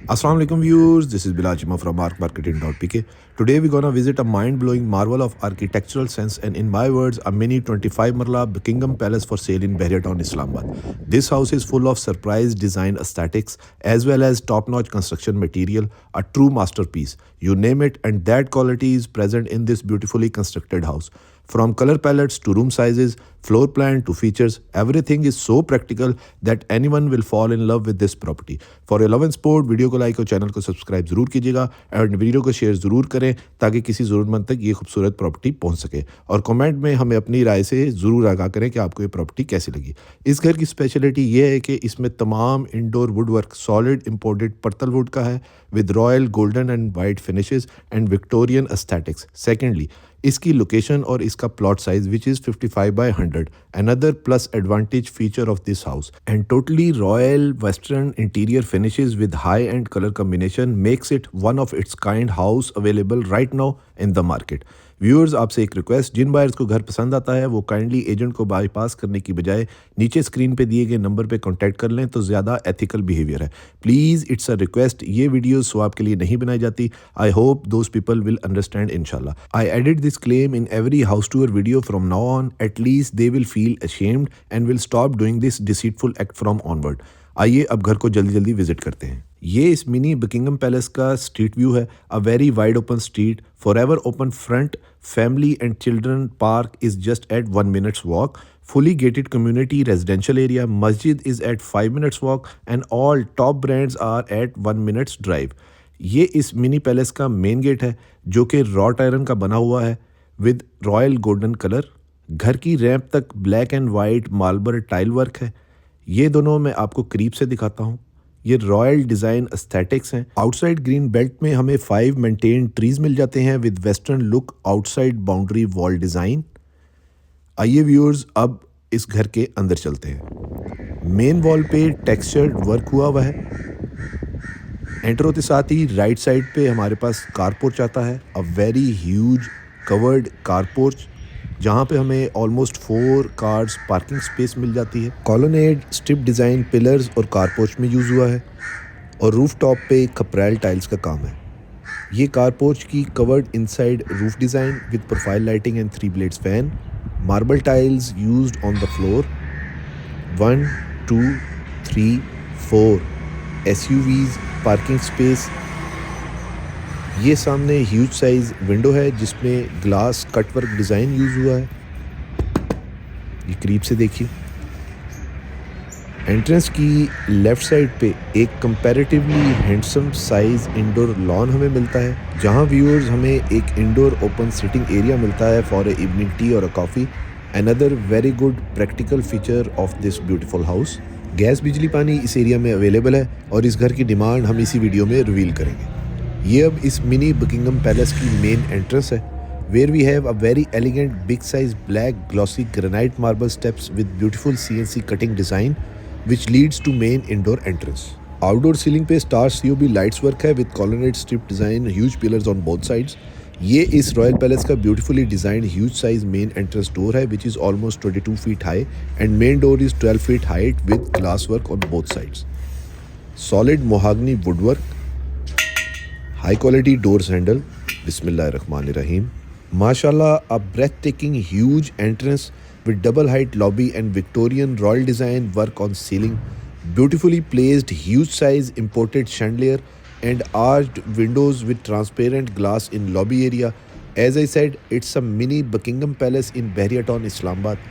Assalamu alaikum viewers, this is Bilal Chima from markmarketing.pk. Today we're gonna visit a mind-blowing marvel of architectural sense and in my words, a mini 25 Marla Buckingham Palace for sale in Bahria Town, Islamabad. This house is full of surprise design aesthetics as well as top-notch construction material, a true masterpiece. You name it and that quality is present in this beautifully constructed house. From color palettes to room sizes, floor plan to features, everything is so practical that anyone will fall in love with this property. For your love and support, video को like और channel को subscribe जरूर कीजिएगा और video को share ज़रूर करें ताकि किसी ज़रूरतमंद तक ये खूबसूरत प्रॉपर्टी पहुंच सके और कमेंट में हमें अपनी राय से ज़रूर आगाह करें कि आपको ये प्रॉपर्टी कैसी लगी। इस घर की स्पेशलिटी ये है कि इसमें तमाम indoor wood work solid imported पर्तल वुड का है with royal golden and white finishes and Victorian aesthetics. Secondly, इसकी लोकेशन और इसका plot size which is 55/100 another plus advantage feature of this house and totally royal western interior finishes with high end color combination makes it one of its kind house available right now in the market. Viewers, आपसे एक request, जिन buyers को घर पसंद आता है वो kindly agent को bypass करने की बजाय नीचे स्क्रीन पे दिए गए नंबर पे कांटेक्ट कर लें तो ज़्यादा एथिकल बिहेवियर है। प्लीज़, इट्स अ रिक्वेस्ट, ये वीडियो स्वाब के लिए नहीं बनाई जाती। I hope those people will understand इंशाल्लाह। I edit this claim in every house tour video from now on, at least they will feel ashamed and will stop doing this deceitful act from onward. आइए अब घर को जल्दी जल्दी visit करते हैं। ये इस मिनी बकिंगम पैलेस का स्ट्रीट व्यू है। A very wide open street, forever open front, family and children park is just at 1 minute walk. Fully gated community residential area, masjid is at 5 minutes walk and all top brands are at 1 minutes drive. ये इस mini palace का main gate है जो कि wrought iron का बना हुआ है विद रॉयल गोल्डन कलर। घर की रैंप तक black and white marble tile work है। ये दोनों मैं आपको करीब से दिखाता हूँ। ये रॉयल डिज़ाइन एस्थेटिक्स हैं। आउटसाइड ग्रीन बेल्ट में हमें 5 मेंटेन ट्रीज मिल जाते हैं with western look outside boundary wall design. आइए व्यूअर्स, अब इस घर के अंदर चलते हैं। मेन वॉल पे टेक्सचर्ड वर्क हुआ है। एंटर होते साथ ही राइट साइड पे हमारे पास कारपोर्च आता है, a very huge covered car porch जहाँ पे हमें ऑलमोस्ट 4 कार्स पार्किंग स्पेस मिल जाती है। कॉलोनेड स्ट्रिप डिज़ाइन पिलर्स और कारपोर्च में यूज़ हुआ है और रूफ टॉप पे खपरेल टाइल्स का काम है। ये कारपोर्च की covered inside roof design with profile lighting and 3 blades fan, marble tiles used on the floor, 1 2 3 4 SUVs parking space. ये सामने ह्यूज साइज विंडो है जिसमें ग्लास कटवर्क डिज़ाइन यूज़ हुआ है। ये करीब से देखिए। एंट्रेंस की लेफ़्ट साइड पे एक comparatively handsome size indoor lawn हमें मिलता है जहां व्यूअर्स हमें एक इंडोर ओपन सिटिंग एरिया मिलता है फॉर ए इवनिंग टी और a coffee. Another very good practical feature of this beautiful house. Gas बिजली पानी इस एरिया में अवेलेबल है और इस घर की डिमांड हम इसी वीडियो में रिवील करेंगे। ये अब इस मिनी बकिंगम पैलेस की मेन एंट्रेंस है where we have a very elegant big size black glossy granite marble steps with beautiful CNC cutting design which leads to main indoor entrance. Outdoor ceiling पे star COB lights work है with colonnade strip design, huge pillars on both sides. ये इस royal palace का beautifully designed huge size main entrance door है which is almost 22 feet high and main door is 12 feet height with glass work on both sides. Solid mahogany wood work, high quality doors handle, Bismillahirrahmanirrahim. Mashallah, a breathtaking huge entrance with double height lobby and Victorian royal design work on ceiling, beautifully placed huge size imported chandelier and arched windows with transparent glass in lobby area. As I said, it's a mini Buckingham Palace in Bahria Town, Islamabad.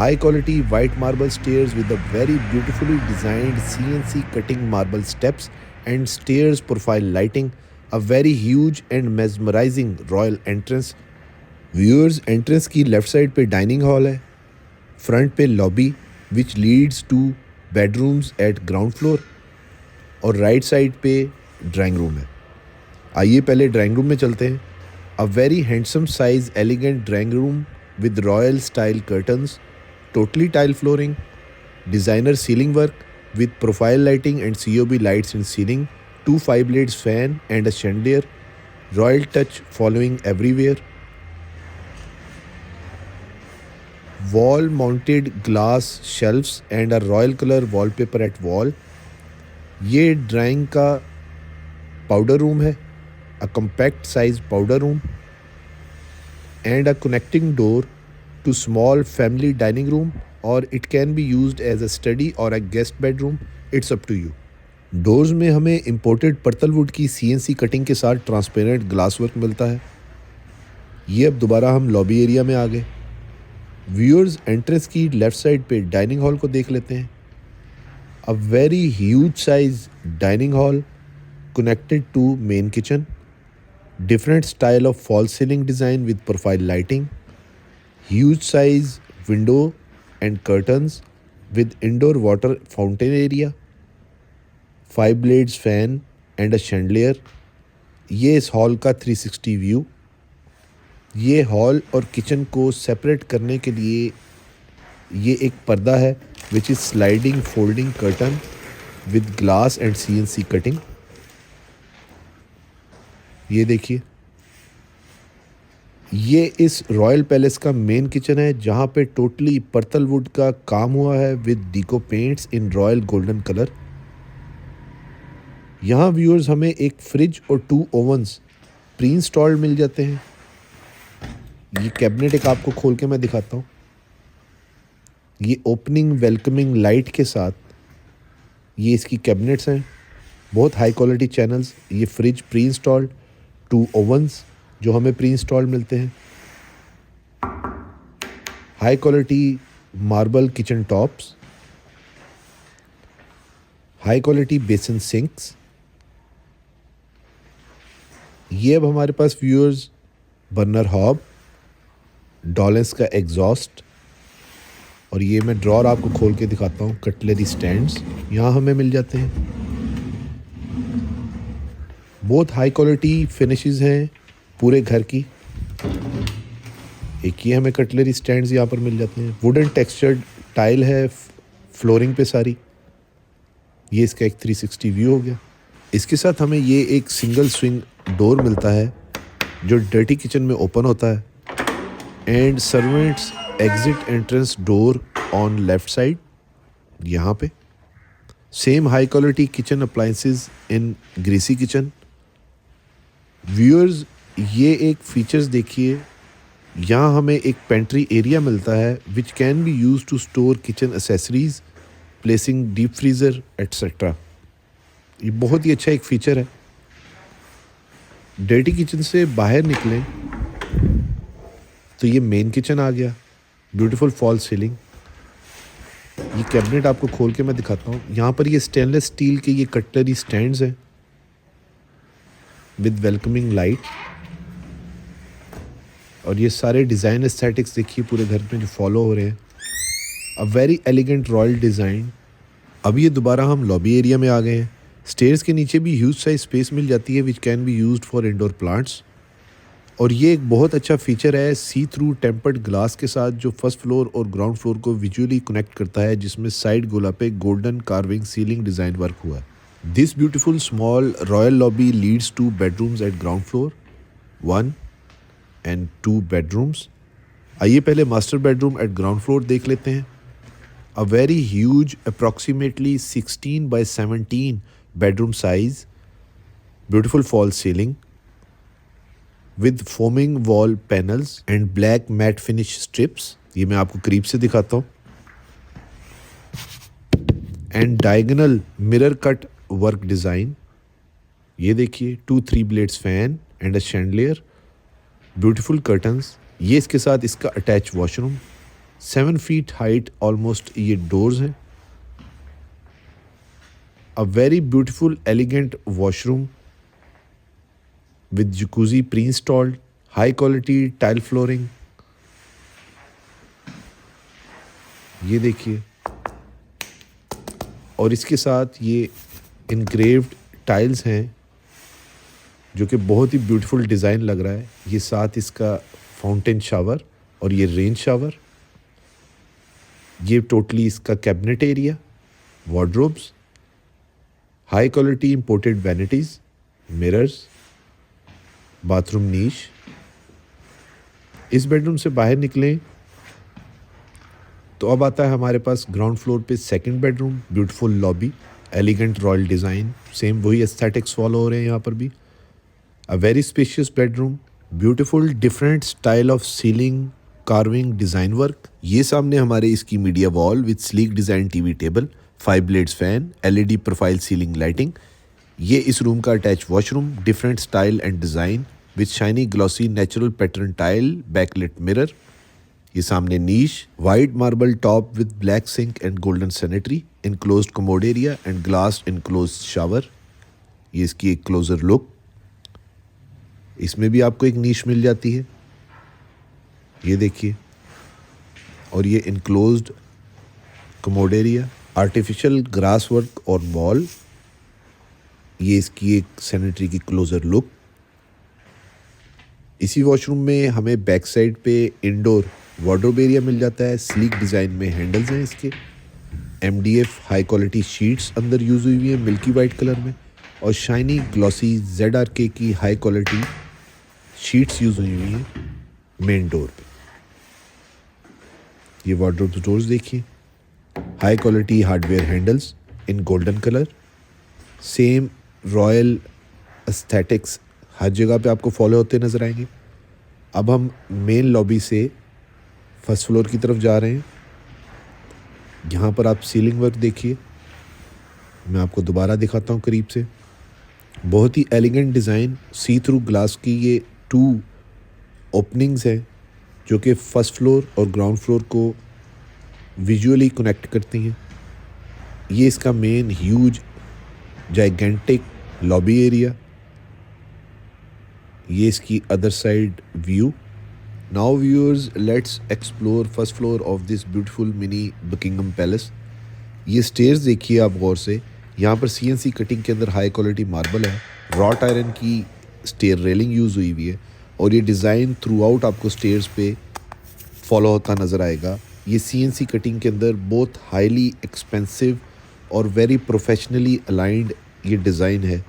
High quality white marble stairs with a very beautifully designed CNC cutting marble steps and stairs profile lighting. A very huge and mesmerizing royal entrance. Viewers, entrance की left side पे dining hall है, front पे lobby which leads to bedrooms eight ground floor और right side पे drawing room है। आइए पहले drawing room में चलते हैं। A very handsome size elegant drawing room with royal style curtains, totally tile flooring, designer ceiling work with profile lighting and COB lights in ceiling, 2 5 blades fan and a chandelier, royal touch following everywhere, wall mounted glass shelves and a royal color wallpaper at wall. ये drawing का powder room है, a compact size powder room and a connecting door to small family dining room, or it can be used as a study or a guest bedroom. It's up to you. Doors में हमें imported पर्तलवुड की CNC cutting के साथ transparent glass work मिलता है। ये अब दोबारा हम लॉबी एरिया में आ गए। व्यूअर्स एंट्रेंस की लेफ़्ट साइड पे डाइनिंग हॉल को देख लेते हैं। A very huge size dining hall connected to main kitchen, different style of false ceiling design with profile lighting, huge size window and curtains with indoor water fountain area, 5 blades fan and a chandelier। ये इस hall का 360 view. ये hall और kitchen को separate करने के लिए ये एक पर्दा है which is sliding folding curtain with glass and CNC cutting. ये देखिए, ये इस रॉयल पैलेस का मेन किचन है जहाँ पे टोटली पर्तलवुड का काम हुआ है with deco paints in royal golden colour. यहाँ व्यूअर्स हमें एक फ्रिज और 2 ओवंस प्री इंस्टॉल्ड मिल जाते हैं। ये कैबिनेट एक आपको खोल के मैं दिखाता हूँ। ये ओपनिंग वेलकमिंग लाइट के साथ ये इसकी कैबिनेट्स हैं, बहुत हाई क्वालिटी चैनल्स। ये फ्रिज प्री इंस्टॉल्ड, 2 ओवंस जो हमें प्री इंस्टॉल्ड मिलते हैं, high quality marble kitchen tops, high quality basin sinks. ये अब हमारे पास व्यूअर्स बर्नर हॉब, डॉलेंस का एग्जॉस्ट, और ये मैं ड्रॉर आपको खोल के दिखाता हूँ। कटलरी स्टैंड्स यहाँ हमें मिल जाते हैं। बहुत हाई क्वालिटी फिनिशेस हैं पूरे घर की। एक ये हमें कटलरी स्टैंड्स यहाँ पर मिल जाते हैं। वुडन टेक्सचर्ड टाइल है फ्लोरिंग पे सारी। ये इसका एक 360 व्यू हो गया। इसके साथ हमें ये एक सिंगल स्विंग डोर मिलता है जो डर्टी किचन में ओपन होता है, and servants exit entrance door on left side. यहाँ पे same high quality kitchen appliances in greasy kitchen. Viewers ये एक फीचर्स देखिए, यहाँ हमें एक पेंट्री एरिया मिलता है which can be use to store kitchen accessories, placing deep freezer etcetera. ये बहुत ही अच्छा एक फीचर है। डर्टी किचन से बाहर निकलें तो ये मेन किचन आ गया, ब्यूटीफुल फॉल सीलिंग। ये कैबिनेट आपको खोल के मैं दिखाता हूँ। यहाँ पर ये स्टेनलेस स्टील के ये कटलरी स्टैंड्स हैं विद वेलकमिंग लाइट, और ये सारे डिज़ाइन एस्थेटिक्स देखिए पूरे घर में जो फॉलो हो रहे हैं। अ वेरी एलिगेंट रॉयल डिज़ाइन। अब ये दोबारा हम लॉबी एरिया में आ गए हैं। स्टेयर्स के नीचे भी ह्यूज साइज स्पेस मिल जाती है which can be used for indoor plants. और ये एक बहुत अच्छा फीचर है सी थ्रू टेम्पर्ड ग्लास के साथ जो फर्स्ट फ्लोर और ग्राउंड फ्लोर को विजुअली कनेक्ट करता है, जिसमें साइड गोला पे golden carving ceiling design work हुआ है। This beautiful small royal lobby leads to bedrooms eight ground floor, 1 and 2 bedrooms. आइए पहले master bedroom eight ground floor देख लेते हैं। A very huge approximately 16 by 17 bedroom size, beautiful fall ceiling with foaming wall panels and black matte finish strips। ये मैं आपको करीब से दिखाता हूँ। and diagonal mirror cut work design। ये देखिए 2 3 blades fan and a chandelier, beautiful curtains। ये इसके साथ इसका attach washroom, 7 feet height almost ये डोर्स हैं। A very beautiful elegant washroom with jacuzzi pre-installed, high quality tile flooring। ये देखिए, और इसके साथ ये engraved टाइल्स हैं जो कि बहुत ही ब्यूटीफुल डिज़ाइन लग रहा है। ये साथ इसका फाउंटेन शावर और ये रेन शावर। ये टोटली इसका cabinet area, wardrobes, high quality imported vanities, mirrors, bathroom niche. इस बेडरूम से बाहर निकलें तो अब आता है हमारे पास ग्राउंड फ्लोर पे second bedroom, beautiful lobby. Elegant royal design, same वही एस्थेटिक्स फॉलो हो रहे हैं यहाँ पर भी। A very spacious bedroom, beautiful different style of ceiling, carving, design work. ये सामने हमारे इसकी media wall with sleek design TV table, 5 blades fan, LED profile ceiling lighting. ये इस रूम का attach washroom, different style and design with shiny glossy natural pattern tile, backlit mirror. ये सामने niche, white marble top with black sink and golden sanitary, enclosed commode area and glass enclosed shower. ये इसकी एक closure look. इसमें भी आपको एक नीश मिल जाती है, ये देखिए। और ये enclosed commode area, artificial grass work और वॉल। ये इसकी एक सैनिटरी की क्लोजर लुक। इसी वॉशरूम में हमें बैक साइड पे इंडोर वार्डरोब एरिया मिल जाता है। स्लीक डिज़ाइन में हैंडल्स हैं इसके। MDF हाई क्वालिटी शीट्स अंदर यूज़ हुई हुई है मिल्की वाइट कलर में, और शाइनी ग्लॉसी ZRK की हाई क्वालिटी शीट्स यूज़ हुई हुई हैं मेन डोर पे। ये वार्डरोब डोर्स देखिए, high quality hardware handles in golden colour. Same royal aesthetics हर जगह पे आपको फॉलो होते नज़र आएंगे। अब हम मेन लॉबी से फर्स्ट फ्लोर की तरफ जा रहे हैं। यहाँ पर आप सीलिंग वर्क देखिए, मैं आपको दोबारा दिखाता हूँ करीब से। बहुत ही एलिगेंट डिज़ाइन, सी थ्रू ग्लास की ये 2 ओपनिंग्स हैं जो कि फर्स्ट फ्लोर और ग्राउंड फ्लोर को विजुअली कनेक्ट करती हैं। ये इसका main huge gigantic lobby area. ये इसकी other side view. Now viewers, let's explore first floor of this beautiful mini Buckingham palace. ये स्टेयर्स देखिए आप गौर से, यहाँ पर CNC कटिंग के अंदर हाई क्वालिटी मार्बल है, रॉट आयरन की स्टेयर रेलिंग यूज़ हुई हुई है, और ये डिज़ाइन थ्रू आउट आपको स्टेयर्स पे फॉलो होता नज़र आएगा। ये CNC कटिंग के अंदर बहुत हाईली एक्सपेंसिव और वेरी प्रोफेशनली अलाइंड ये डिज़ाइन है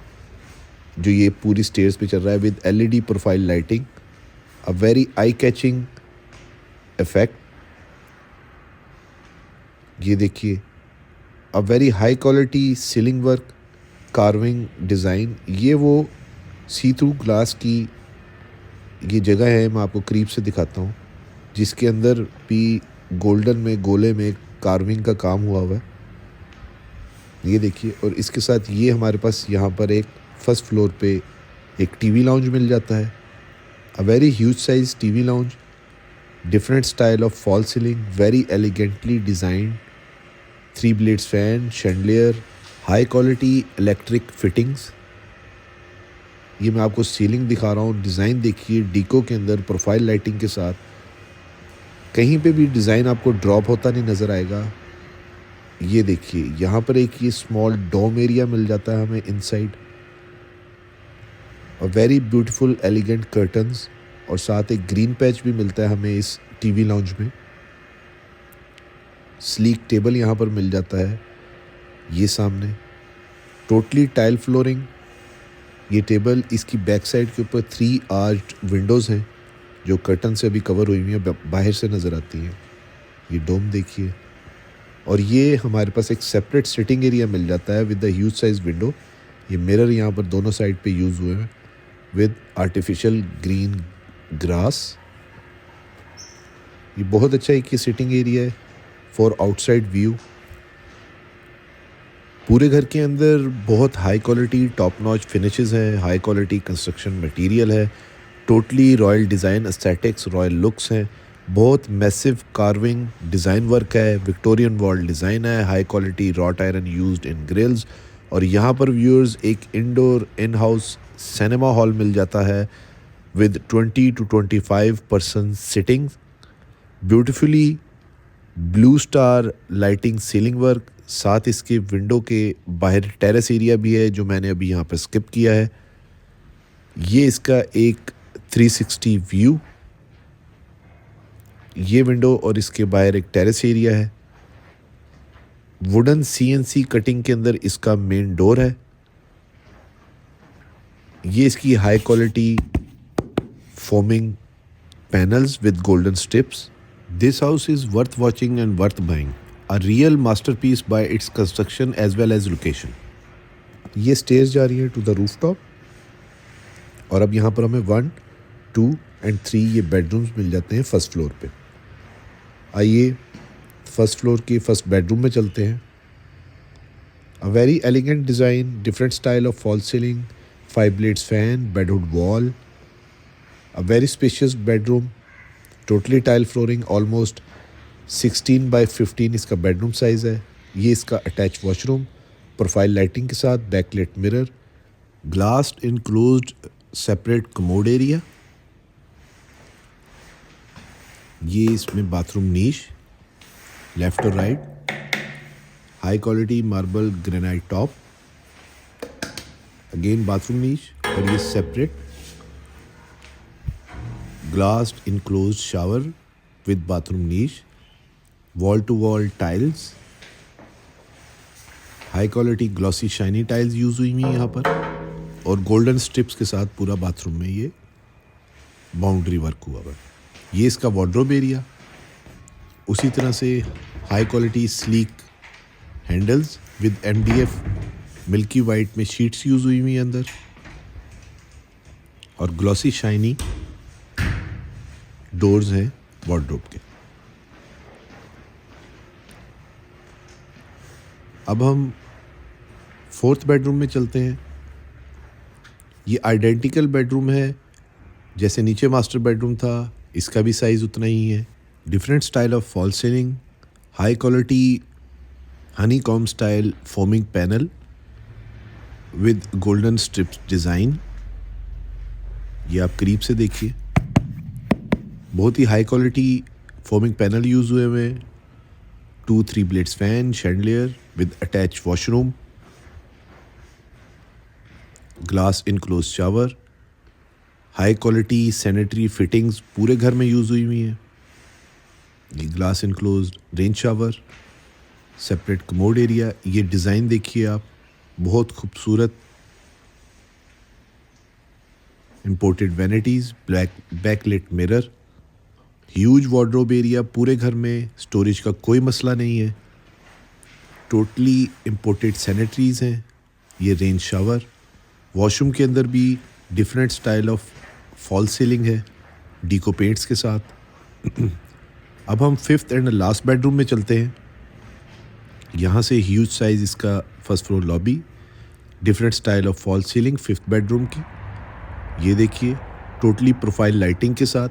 जो ये पूरी स्टेयर्स पे चल रहा है with LED profile lighting, a very eye catching effect. ये देखिए, a very high quality ceiling work, carving design. ये वो सी थ्रू ग्लास की ये जगह है, मैं आपको करीब से दिखाता हूँ, जिसके अंदर भी गोल्डन में गोले में कार्विंग का काम हुआ हुआ है। ये देखिए, और इसके साथ ये हमारे पास यहाँ पर एक फर्स्ट फ्लोर पे एक टीवी लाउंज मिल जाता है, a very huge size TV lounge, different style of false ceiling, very elegantly designed, 3 blades fan, chandelier, high quality electric fittings. ये मैं आपको सीलिंग दिखा रहा हूँ, डिज़ाइन देखिए डीको के अंदर प्रोफाइल लाइटिंग के साथ। कहीं पे भी डिज़ाइन आपको ड्रॉप होता नहीं नज़र आएगा। ये देखिए, यहाँ पर एक ये स्मॉल डोम एरिया मिल जाता है हमें इनसाइड, और वेरी ब्यूटीफुल एलिगेंट कर्टन्स, और साथ एक ग्रीन पैच भी मिलता है हमें इस टीवी लाउंज में। स्लीक टेबल यहाँ पर मिल जाता है। ये सामने टोटली टाइल फ्लोरिंग। ये टेबल, इसकी बैक साइड के ऊपर 3 आर्च्ड विंडोज़ हैं जो कर्टन से अभी कवर हुई हुई हैं, बाहर से नज़र आती हैं। ये डोम देखिए, और ये हमारे पास एक सेपरेट सिटिंग एरिया मिल जाता है with the huge size window. ये मिरर यहाँ पर दोनों साइड पे यूज़ हुए हैं विद आर्टिफिशियल ग्रीन ग्रास। ये बहुत अच्छा एक ये सिटिंग एरिया है फॉर आउटसाइड व्यू। पूरे घर के अंदर बहुत high quality top notch finishes हैं, हाई क्वालिटी कंस्ट्रक्शन मटेरियल है, totally royal design aesthetics, royal looks हैं। बहुत मैसिव कार्विंग डिज़ाइन वर्क है, विक्टोरियन वॉल डिज़ाइन है, high quality wrought iron used in grills. और यहाँ पर व्यूअर्स एक indoor in house cinema hall मिल जाता है with 20 to 25 person sitting, beautifully blue star lighting ceiling work. साथ इसके विंडो के बाहर टेरेस एरिया भी है जो मैंने अभी यहाँ पर स्किप किया है। ये इसका एक 360 व्यू, ये विंडो और इसके बाहर एक टेरेस एरिया है। वुडन CNC कटिंग के अंदर इसका मेन डोर है। ये इसकी हाई क्वालिटी foaming panels with golden strips. This house is worth watching and worth buying. a real masterpiece by its construction as well as location. ये stairs जा रही हैं टू द रूफ टॉप, और अब यहाँ पर हमें 1, 2 एंड 3 ये बेडरूम्स मिल जाते हैं फर्स्ट फ्लोर पे। आइए फर्स्ट फ्लोर के फर्स्ट बेडरूम में चलते हैं। अ very elegant design, different style of false ceiling, 5 blades fan, bedhood wall, a very spacious bedroom, totally tile flooring, almost 16 by 15 इसका बेडरूम साइज़ है। ये इसका अटैच वॉशरूम, प्रोफाइल लाइटिंग के साथ, backlit mirror, glass enclosed separate commode area. ये इसमें bathroom niche, left और right, high quality marble granite top, again bathroom niche, और ये separate glass enclosed shower with bathroom niche, wall to wall tiles, high quality glossy shiny tiles use हुई हुई यहाँ पर, और गोल्डन स्ट्रिप्स के साथ पूरा बाथरूम में ये बाउंड्री वर्क हुआ हुआ। ये इसका वार्डरोब एरिया, उसी तरह से high quality sleek handles with MDF milky white में शीट्स यूज़ हुई हुई अंदर, और ग्लॉसी शाइनी डोर्स हैं वार्डरोब के। अब हम फोर्थ बेडरूम में चलते हैं। ये आइडेंटिकल बेडरूम है जैसे नीचे मास्टर बेडरूम था, इसका भी साइज़ उतना ही है। Different style of false ceiling, high quality honeycomb style foaming panel with golden strips design. ये आप करीब से देखिए, बहुत ही हाई क्वालिटी फोमिंग पैनल यूज़ हुए हुए, 2 3 blades fan, chandelier with attached washroom, glass enclose shower, high quality sanitary fittings पूरे घर में यूज़ हुई हुई हैं। ये glass enclose rain shower, separate commode area. ये डिज़ाइन देखिए आप, बहुत खूबसूरत imported vanities, black बैकलेट mirror, huge wardrobe area, पूरे घर में स्टोरेज का कोई मसला नहीं है। टोटली इम्पोर्टेड सैनिटरीज़ हैं। ये रेन शावर, वॉशरूम के अंदर भी different style of false ceiling है डीको पेंट्स के साथ। अब हम फिफ्थ एंड लास्ट बेडरूम में चलते हैं। यहाँ से ह्यूज साइज़ इसका first floor lobby, different style of false ceiling fifth bedroom की। ये देखिए, टोटली प्रोफाइल लाइटिंग के साथ,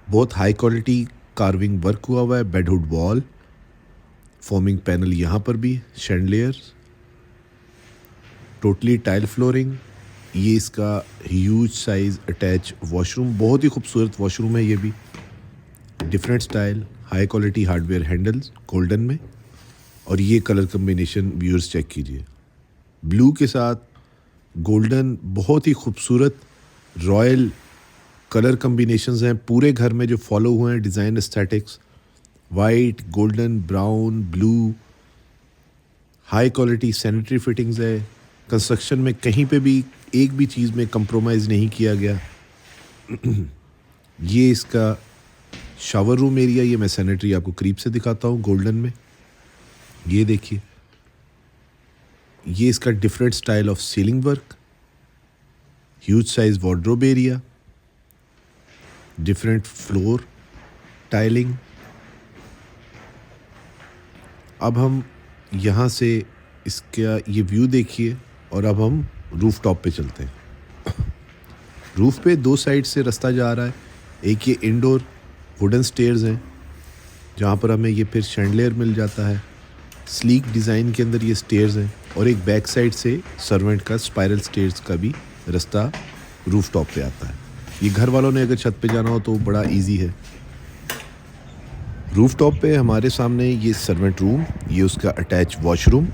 बहुत हाई क्वालिटी कार्विंग वर्क हुआ हुआ है। बेडहुड वॉल, फोमिंग पैनल यहाँ पर भी, शैंडलियर, टोटली टाइल फ्लोरिंग। ये इसका ह्यूज साइज अटैच वॉशरूम, बहुत ही खूबसूरत वॉशरूम है ये भी। Different style, high quality hardware handles golden में, और ये कलर कम्बिनेशन व्यूअर्स चेक कीजिए, ब्लू के साथ गोल्डन। बहुत ही खूबसूरत रॉयल कलर कम्बिनेशंस हैं पूरे घर में जो फॉलो हुए हैं design aesthetics. White, golden, brown, blue, high quality sanitary fittings है। कंस्ट्रक्शन में कहीं पे भी एक भी चीज़ में कंप्रोमाइज़ नहीं किया गया। ये इसका शावर रूम एरिया, ये मैं सैनिटरी आपको करीब से दिखाता हूँ गोल्डन में। ये देखिए, ये इसका different style of ceiling work, huge size wardrobe area, different floor tiling. अब हम यहाँ से इसका ये व्यू देखिए, और अब हम रूफ टॉप पे चलते हैं। रूफ पे 2 साइड से रास्ता जा रहा है। एक ये इंडोर वुडन स्टेयर्स हैं जहाँ पर हमें ये फिर शैंडलियर मिल जाता है। स्लीक डिज़ाइन के अंदर ये स्टेयर्स हैं, और एक बैक साइड से सर्वेंट का स्पाइरल स्टेयर्स का भी रास्ता रूफ टॉप पे आता है। ये घर वालों ने अगर छत पे जाना हो तो बड़ा इजी है। रूफ टॉप पे हमारे सामने ये सर्वेंट रूम, ये उसका अटैच वॉशरूम,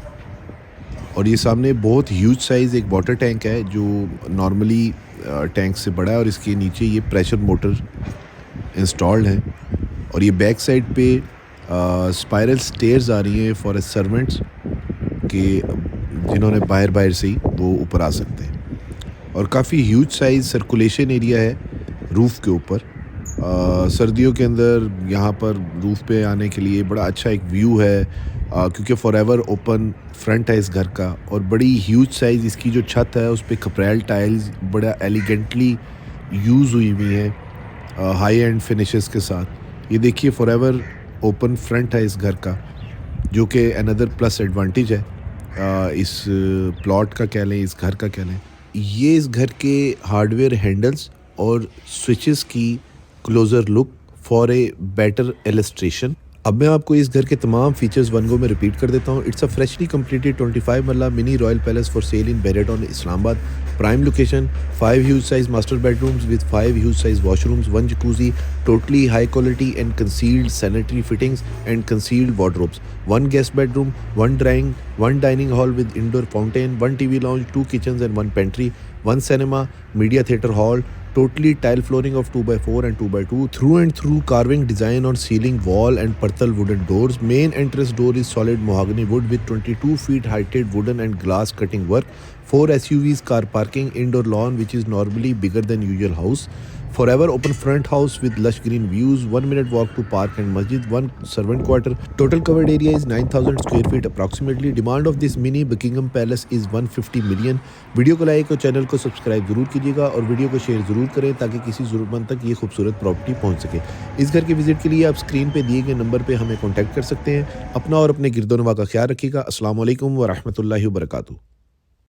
और ये सामने बहुत ह्यूज साइज़ एक वाटर टैंक है जो नॉर्मली टैंक से बड़ा है, और इसके नीचे ये प्रेशर मोटर इंस्टॉल्ड है। और ये बैक साइड पे स्पाइरल स्टेयर्स आ रही हैं फॉर सर्वेंट्स के जिन्होंने बाहर से ही वो ऊपर आ सकते हैं। और काफ़ी ह्यूज साइज़ सर्कुलेशन एरिया है रूफ़ के ऊपर, सर्दियों के अंदर यहाँ पर रूफ़ पे आने के लिए बड़ा अच्छा एक व्यू है, क्योंकि फॉरएवर ओपन फ्रंट है इस घर का और बड़ी ह्यूज साइज़ इसकी जो छत है उस पे कपरैल टाइल्स बड़ा एलिगेंटली यूज़ हुई हुई हैं हाई एंड फिनिशेस के साथ। ये देखिए फॉरएवर ओपन फ्रंट है इस घर का, जो कि अनदर प्लस एडवांटेज है इस प्लॉट का कह लें, इस घर का कह लें। ये इस घर के हार्डवेयर हैंडल्स और स्विचेस की closure look for a better illustration. अब मैं आपको इस घर के तमाम फीचर्स वन गो में रिपीट कर देता हूँ। It's a freshly completed 25 marla mini royal palace for sale in Bahria Town Islamabad. Prime location, 5 huge size master bedrooms with 5 huge size washrooms, 1 jacuzzi, totally high quality and concealed sanitary fittings and concealed wardrobes, 1 guest bedroom, 1 drawing, 1 dining hall with indoor fountain, 1 TV lounge, 2 kitchens and 1 pantry, 1 cinema, media theatre hall, totally tile flooring of 2x4 and 2x2, through and through carving design on ceiling, wall and parthal wooden doors. Main entrance door is solid mahogany wood with 22 feet heighted wooden and glass cutting work, 4 SUVs car parking, indoor lawn which is normally bigger than usual house, forever open front house with lush green views, 1 minute walk to park and masjid, 1 servant quarter. Total covered area is 9,000 square feet approximately. Demand of this mini Buckingham Palace is 150 million. Video को like और channel को subscribe जरूर कीजिएगा और video को share जरूर करें ताकि किसी ज़रूरतमंद तक ये खूबसूरत प्रॉपर्टी पहुंच सके। इस घर के विजिट के लिए आप स्क्रीन पे दिए गए नंबर पे हमें कॉन्टैक्ट कर सकते हैं। अपना और अपने गिरदोनवा का ख्याल रखिएगा। अस्सलाम वालेकुम व रहमतुल्लाहि व बरकातुहू।